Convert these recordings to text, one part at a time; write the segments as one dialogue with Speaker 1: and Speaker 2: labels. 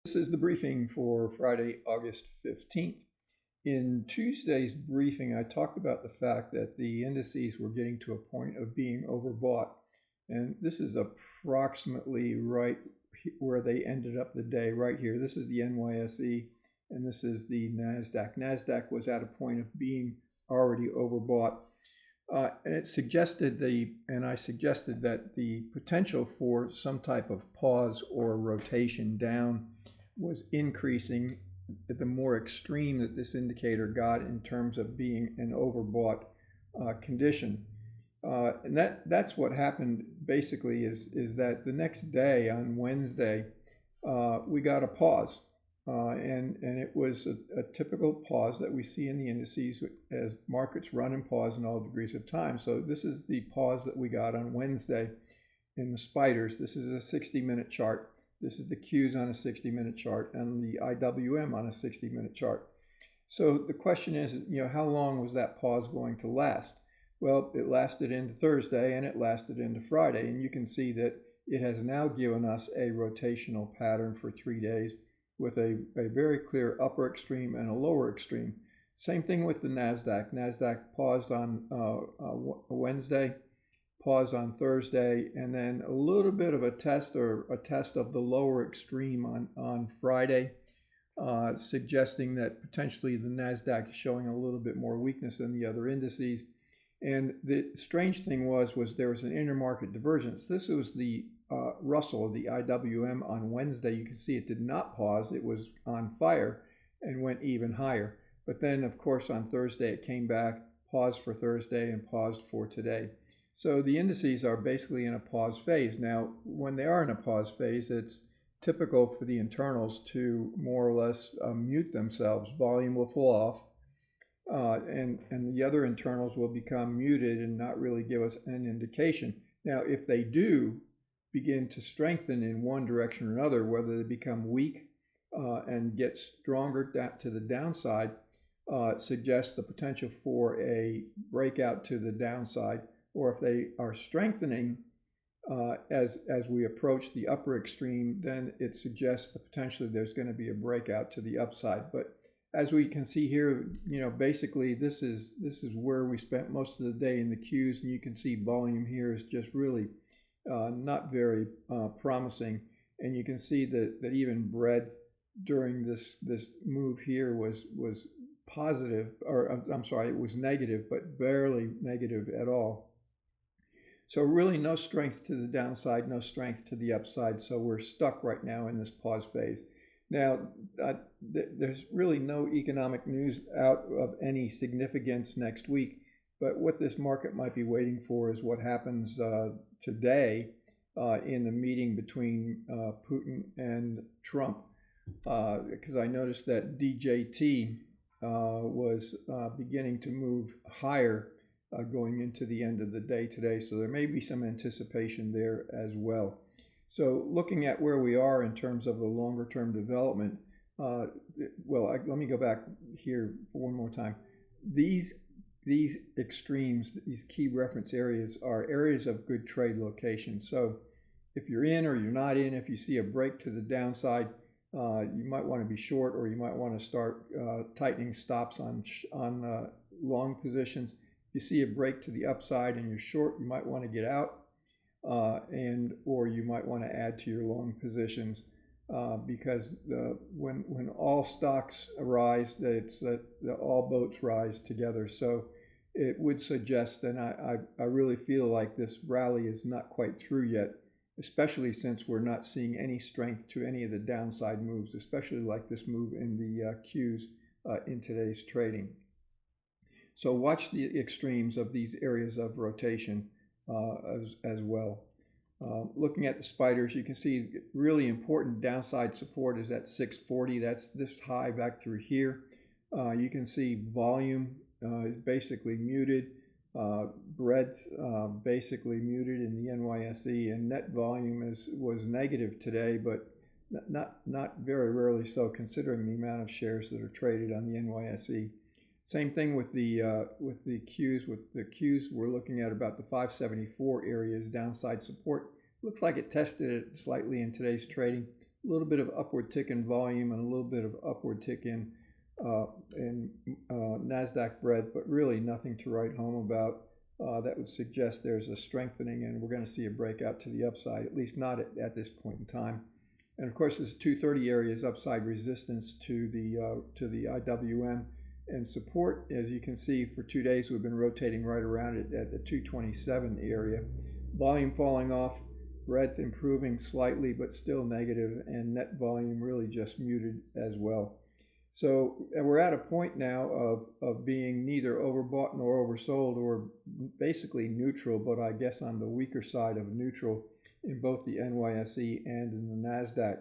Speaker 1: This is the briefing for Friday, August 15th. In Tuesday's briefing, I talked about the fact that the indices were getting to a point of being overbought. And this is approximately right where they ended up the day, right here. This is the NYSE, and this is the NASDAQ. NASDAQ was at a point of being already overbought. And it suggested I suggested that the potential for some type of pause or rotation down was increasing at the more extreme that this indicator got in terms of being an overbought condition. And that's what happened basically is that the next day on Wednesday, we got a pause. And it was a typical pause that we see in the indices as markets run and pause in all degrees of time. So this is the pause that we got on Wednesday in the spiders. This is a 60-minute chart. This is the Qs on a 60-minute chart and the IWM on a 60-minute chart. So the question is, how long was that pause going to last? Well, it lasted into Thursday and it lasted into Friday. And you can see that it has now given us a rotational pattern for 3 days with a very clear upper extreme and a lower extreme. Same thing with the NASDAQ. NASDAQ paused on Wednesday, paused on Thursday, and then a little bit of a test of the lower extreme on Friday, suggesting that potentially the NASDAQ is showing a little bit more weakness than the other indices. And the strange thing was there was an intermarket divergence. This was the Russell, the IWM on Wednesday. You can see it did not pause. It was on fire and went even higher. But then, of course, on Thursday, it came back, paused for Thursday, and paused for today. So the indices are basically in a pause phase. Now, when they are in a pause phase, it's typical for the internals to more or less mute themselves. Volume will fall off. And the other internals will become muted and not really give us an indication. Now, if they do begin to strengthen in one direction or another, whether they become weak and get stronger to the downside, suggests the potential for a breakout to the downside, or if they are strengthening as we approach the upper extreme, then it suggests that potentially there's going to be a breakout to the upside. But as we can see here, basically this is where we spent most of the day in the Qs, and you can see volume here is just really not very promising. And you can see that even bread during this move here was positive, or I'm sorry, it was negative, but barely negative at all. So really no strength to the downside, no strength to the upside. So we're stuck right now in this pause phase. Now, there's really no economic news out of any significance next week, but what this market might be waiting for is what happens today in the meeting between Putin and Trump, because I noticed that DJT was beginning to move higher going into the end of the day today, so there may be some anticipation there as well. So looking at where we are in terms of the longer term development, let me go back here for one more time. These extremes, these key reference areas, are areas of good trade location. So if you're in or you're not in, if you see a break to the downside, you might want to be short, or you might want to start tightening stops on long positions. If you see a break to the upside and you're short, you might want to get out. Or you might want to add to your long positions because when all stocks rise, it's that all boats rise together. So it would suggest, and I really feel like this rally is not quite through yet, especially since we're not seeing any strength to any of the downside moves, especially like this move in the Qs in today's trading. So watch the extremes of these areas of rotation as well. Looking at the spiders, you can see really important downside support is at 640. That's this high back through here. You can see volume is basically muted. Breadth basically muted in the NYSE, and net volume was negative today, but not very rarely so considering the amount of shares that are traded on the NYSE. Same thing with the Qs. With the Qs, we're looking at about the 574 areas downside support. Looks like it tested it slightly in today's trading, a little bit of upward tick in volume and a little bit of upward tick in NASDAQ breadth, but really nothing to write home about. That would suggest there's a strengthening and we're going to see a breakout to the upside, at least not at this point in time. And of course, this 230 area is upside resistance to the IWM, and support, as you can see, for 2 days we've been rotating right around it at the 227 area. Volume falling off, breadth improving slightly but still negative, and net volume really just muted as well. So we're at a point now of being neither overbought nor oversold, or basically neutral, but I guess on the weaker side of neutral in both the NYSE and in the NASDAQ.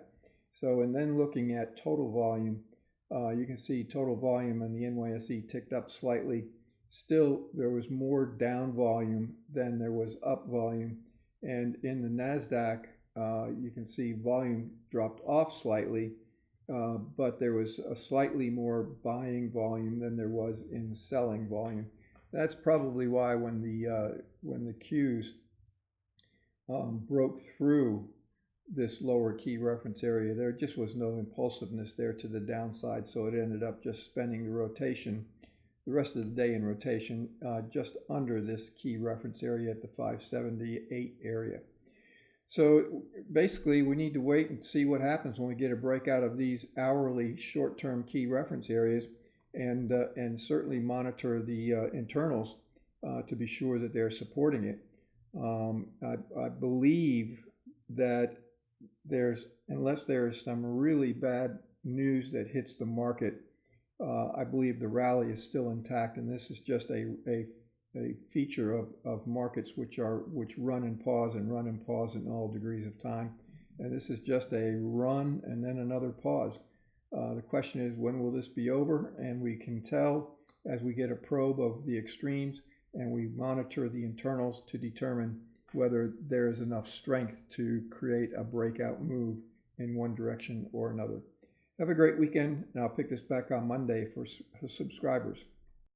Speaker 1: So, and then looking at total volume, you can see total volume in the NYSE ticked up slightly. Still, there was more down volume than there was up volume. And in the NASDAQ, you can see volume dropped off slightly, but there was a slightly more buying volume than there was in selling volume. That's probably why when the Qs broke through this lower key reference area, there just was no impulsiveness there to the downside, so it ended up just spending the rotation, the rest of the day in rotation, just under this key reference area at the 578 area. So basically, we need to wait and see what happens when we get a breakout of these hourly short-term key reference areas, and certainly monitor the internals to be sure that they're supporting it. I believe that unless there's some really bad news that hits the market, I believe the rally is still intact, and this is just a feature of markets which run and pause in all degrees of time. And this is just a run and then another pause. The question is, when will this be over? And we can tell as we get a probe of the extremes and we monitor the internals to determine whether there is enough strength to create a breakout move in one direction or another. Have a great weekend, and I'll pick this back on Monday for subscribers.